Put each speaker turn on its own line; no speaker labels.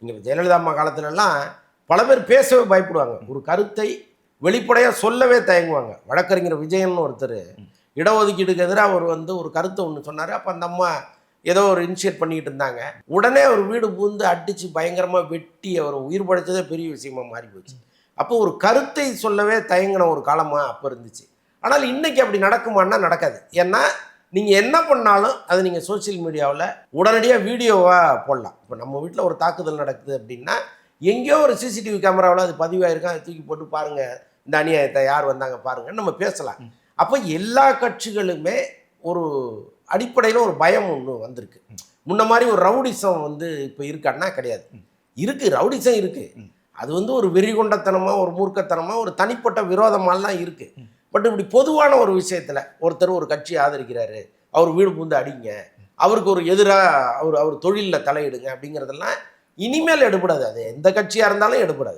இங்கே ஜெயலலிதா அம்மா காலத்துலலாம் பல பேர் பேசவே பயப்படுவாங்க. ஒரு கருத்தை வெளிப்படையாக சொல்லவே தயங்குவாங்க. வழக்கறிஞர் விஜயன் ஒருத்தர் இடஒதுக்கீடுக்கு எதிராக அவர் ஒரு கருத்தை ஒன்று சொன்னார். அப்போ அந்த அம்மா ஏதோ ஒரு இனிஷியேட் பண்ணிக்கிட்டு இருந்தாங்க. உடனே அவர் வீடு பூந்து அடித்து பயங்கரமாக வெட்டி அவர் உயிர் படைச்சதே பெரிய விஷயமா மாறி போச்சு. அப்போ ஒரு கருத்தை சொல்லவே தயங்கின ஒரு காலமாக அப்போ இருந்துச்சு. ஆனால் இன்றைக்கி அப்படி நடக்குமான்னா நடக்காது. ஏன்னா நீங்கள் என்ன பண்ணாலும் அது நீங்கள் சோசியல் மீடியாவில் உடனடியாக வீடியோவாக போடலாம். இப்போ நம்ம வீட்டில் ஒரு தாக்குதல் நடக்குது அப்படின்னா எங்கேயோ ஒரு சிசிடிவி கேமராவில் அது பதிவாயிருக்கும். அதை தூக்கி போட்டு பாருங்கள், இந்த அநியாயத்தை யார் வந்தாங்க பாருங்கன்னு நம்ம பேசலாம். அப்போ எல்லா கட்சிகளுமே ஒரு அடிப்படையில் ஒரு பயம் ஒன்று வந்திருக்கு. முன்ன மாதிரி ஒரு ரவுடிசம் இப்போ இருக்கான்னா கிடையாது. இருக்குது, ரவுடிசம் இருக்குது. அது ஒரு வெறிகொண்டத்தனமாக, ஒரு மூர்க்கத்தனமாக, ஒரு தனிப்பட்ட விரோதமாலாம் இருக்குது. பட் இப்படி பொதுவான ஒரு விஷயத்தில் ஒருத்தர் ஒரு கட்சியை ஆதரிக்கிறாரு, அவர் வீடு பூந்து அடிங்க, அவருக்கு ஒரு எதிராக அவர் தொழிலில் தலையிடுங்க அப்படிங்கிறதெல்லாம் இனிமேல் எடுபடாது. அது எந்த கட்சியாக இருந்தாலும் எடுபடாது.